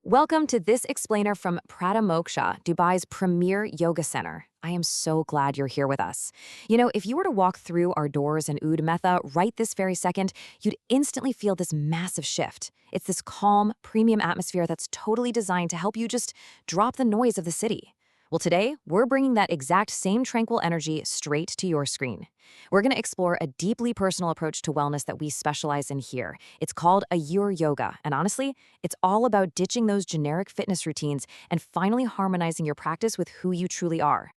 Welcome to this explainer from Pratimoksha, Dubai's premier yoga center. I am so glad you're here with us. If you were to walk through our doors in Oud Metha right this very second, you'd instantly feel this massive shift. It's this calm, premium atmosphere that's totally designed to help you just drop the noise of the city. Well, today, we're bringing that exact same tranquil energy straight to your screen. We're going to explore a deeply personal approach to wellness that we specialize in here. It's called Ayur yoga, and honestly, it's all about ditching those generic fitness routines and finally harmonizing your practice with who you truly are.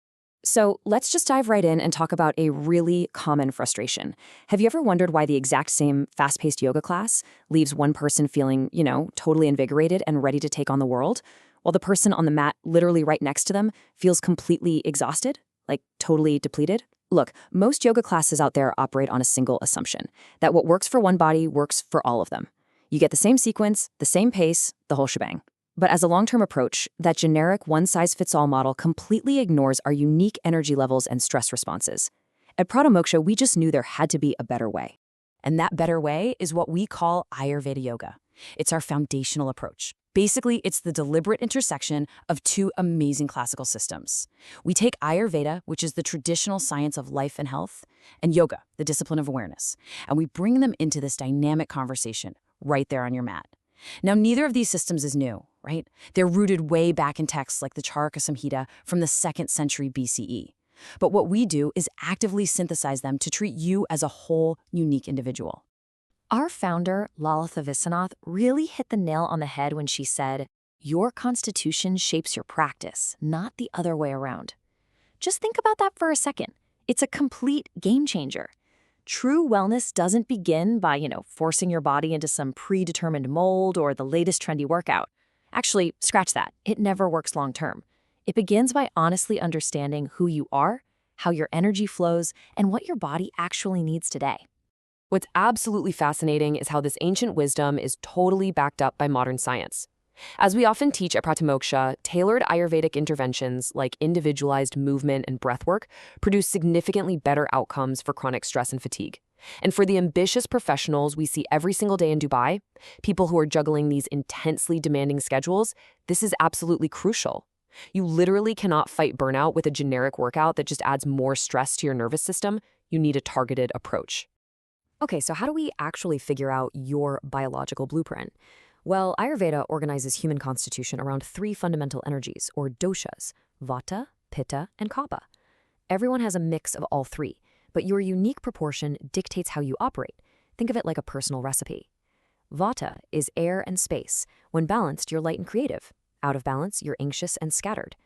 So let's just dive right in and talk about a really common frustration. Have you ever wondered why the exact same fast-paced yoga class leaves one person feeling, totally invigorated and ready to take on the world, while the person on the mat literally right next to them feels completely exhausted, like totally depleted? Look, most yoga classes out there operate on a single assumption, that what works for one body works for all of them. You get the same sequence, the same pace, the whole shebang. But as a long-term approach, that generic one-size-fits-all model completely ignores our unique energy levels and stress responses. At Pratimoksha, we just knew there had to be a better way. And that better way is what we call Ayurveda yoga. It's our foundational approach. Basically, it's the deliberate intersection of two amazing classical systems. We take Ayurveda, which is the traditional science of life and health, and yoga, the discipline of awareness, and we bring them into this dynamic conversation right there on your mat. Now, neither of these systems is new, right? They're rooted way back in texts like the Charaka Samhita from the 2nd century BCE. But what we do is actively synthesize them to treat you as a whole, unique individual. Our founder, Lalitha Viswanath, really hit the nail on the head when she said, "Your constitution shapes your practice, not the other way around." Just think about that for a second. It's a complete game changer. True wellness doesn't begin by, forcing your body into some predetermined mold or the latest trendy workout. Actually, scratch that. It never works long term. It begins by honestly understanding who you are, how your energy flows, and what your body actually needs today. What's absolutely fascinating is how this ancient wisdom is totally backed up by modern science. As we often teach at Pratimoksha, tailored Ayurvedic interventions like individualized movement and breathwork produce significantly better outcomes for chronic stress and fatigue. And for the ambitious professionals we see every single day in Dubai, people who are juggling these intensely demanding schedules, this is absolutely crucial. You literally cannot fight burnout with a generic workout that just adds more stress to your nervous system. You need a targeted approach. Okay, so how do we actually figure out your biological blueprint? Well, Ayurveda organizes human constitution around 3 fundamental energies, or doshas: Vata, Pitta, and Kapha. Everyone has a mix of all 3, but your unique proportion dictates how you operate. Think of it like a personal recipe. Vata is air and space. When balanced, you're light and creative. Out of balance, you're anxious and scattered.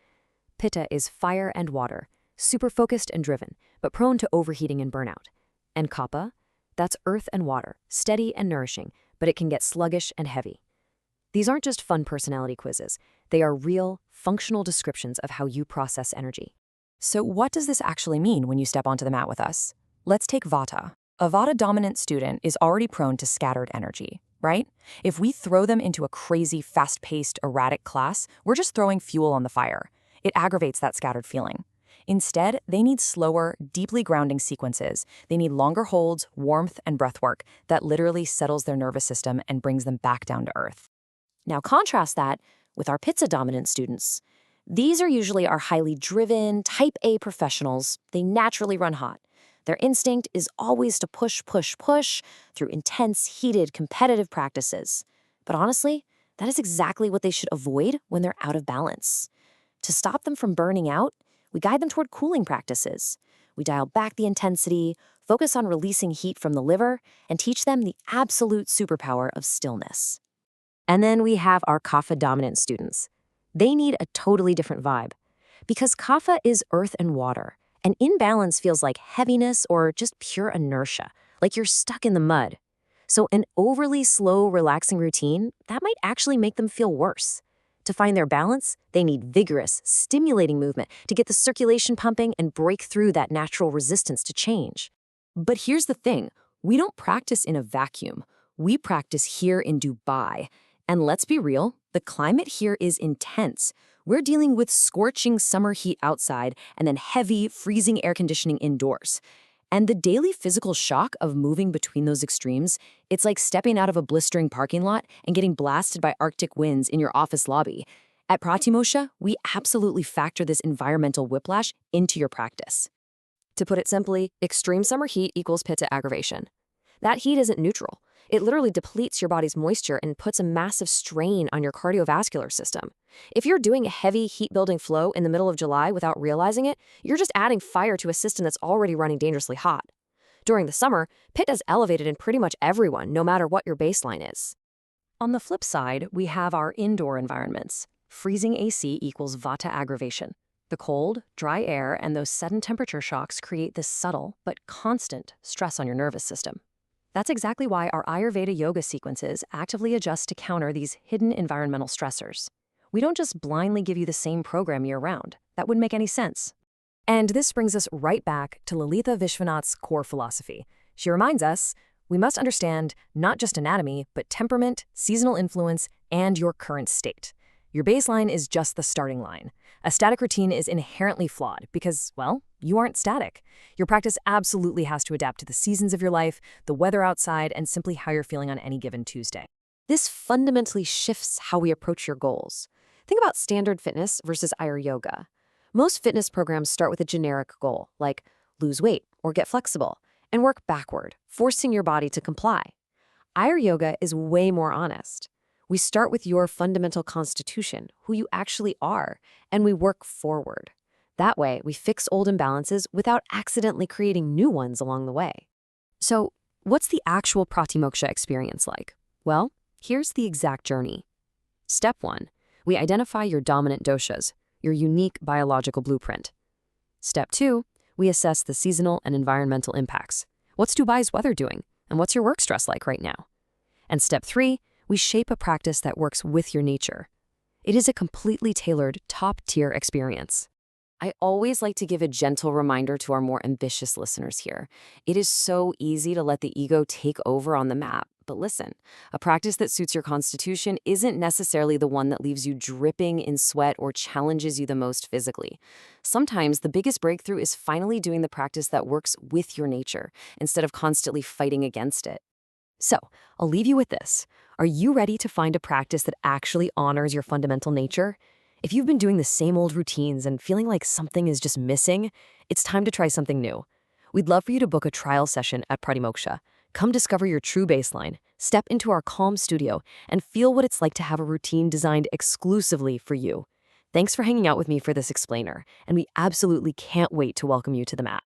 Pitta is fire and water, super focused and driven, but prone to overheating and burnout. And Kapha? That's earth and water, steady and nourishing, but it can get sluggish and heavy. These aren't just fun personality quizzes. They are real, functional descriptions of how you process energy. So what does this actually mean when you step onto the mat with us? Let's take Vata. A Vata-dominant student is already prone to scattered energy, right? If we throw them into a crazy, fast-paced, erratic class, we're just throwing fuel on the fire. It aggravates that scattered feeling. Instead, they need slower, deeply grounding sequences. They need longer holds, warmth, and breathwork that literally settles their nervous system and brings them back down to earth. Now contrast that with our Pitta-dominant students. These are usually our highly driven, type A professionals. They naturally run hot. Their instinct is always to push, push, push through intense, heated, competitive practices. But honestly, that is exactly what they should avoid when they're out of balance. To stop them from burning out, we guide them toward cooling practices. We dial back the intensity, focus on releasing heat from the liver, and teach them the absolute superpower of stillness. And then we have our Kapha-dominant students. They need a totally different vibe. Because Kapha is earth and water, and imbalance feels like heaviness or just pure inertia, like you're stuck in the mud. So an overly slow, relaxing routine, that might actually make them feel worse. To find their balance, they need vigorous, stimulating movement to get the circulation pumping and break through that natural resistance to change. But here's the thing, we don't practice in a vacuum. We practice here in Dubai. And let's be real, the climate here is intense. We're dealing with scorching summer heat outside and then heavy, freezing air conditioning indoors. And the daily physical shock of moving between those extremes, it's like stepping out of a blistering parking lot and getting blasted by Arctic winds in your office lobby. At Pratimoksha, we absolutely factor this environmental whiplash into your practice. To put it simply, extreme summer heat equals Pitta aggravation. That heat isn't neutral. It literally depletes your body's moisture and puts a massive strain on your cardiovascular system. If you're doing a heavy heat-building flow in the middle of July without realizing it, you're just adding fire to a system that's already running dangerously hot. During the summer, Pitta is elevated in pretty much everyone, no matter what your baseline is. On the flip side, we have our indoor environments. Freezing AC equals Vata aggravation. The cold, dry air, and those sudden temperature shocks create this subtle but constant stress on your nervous system. That's exactly why our Ayurveda yoga sequences actively adjust to counter these hidden environmental stressors. We don't just blindly give you the same program year-round. That wouldn't make any sense. And this brings us right back to Lalitha Viswanath's core philosophy. She reminds us we must understand not just anatomy, but temperament, seasonal influence, and your current state. Your baseline is just the starting line. A static routine is inherently flawed because, well, you aren't static. Your practice absolutely has to adapt to the seasons of your life, the weather outside, and simply how you're feeling on any given Tuesday. This fundamentally shifts how we approach your goals. Think about standard fitness versus Ayur yoga. Most fitness programs start with a generic goal, like lose weight or get flexible, and work backward, forcing your body to comply. Ayur yoga is way more honest. We start with your fundamental constitution, who you actually are, and we work forward. That way, we fix old imbalances without accidentally creating new ones along the way. So, what's the actual Pratimoksha experience like? Well, here's the exact journey. Step 1. We identify your dominant doshas, your unique biological blueprint. Step 2. We assess the seasonal and environmental impacts. What's Dubai's weather doing? And what's your work stress like right now? And step 3. We shape a practice that works with your nature. It is a completely tailored, top-tier experience. I always like to give a gentle reminder to our more ambitious listeners here. It is so easy to let the ego take over on the mat. But listen, a practice that suits your constitution isn't necessarily the one that leaves you dripping in sweat or challenges you the most physically. Sometimes the biggest breakthrough is finally doing the practice that works with your nature instead of constantly fighting against it. So, I'll leave you with this. Are you ready to find a practice that actually honors your fundamental nature? If you've been doing the same old routines and feeling like something is just missing, it's time to try something new. We'd love for you to book a trial session at Pratimoksha. Come discover your true baseline, step into our calm studio, and feel what it's like to have a routine designed exclusively for you. Thanks for hanging out with me for this explainer, and we absolutely can't wait to welcome you to the mat.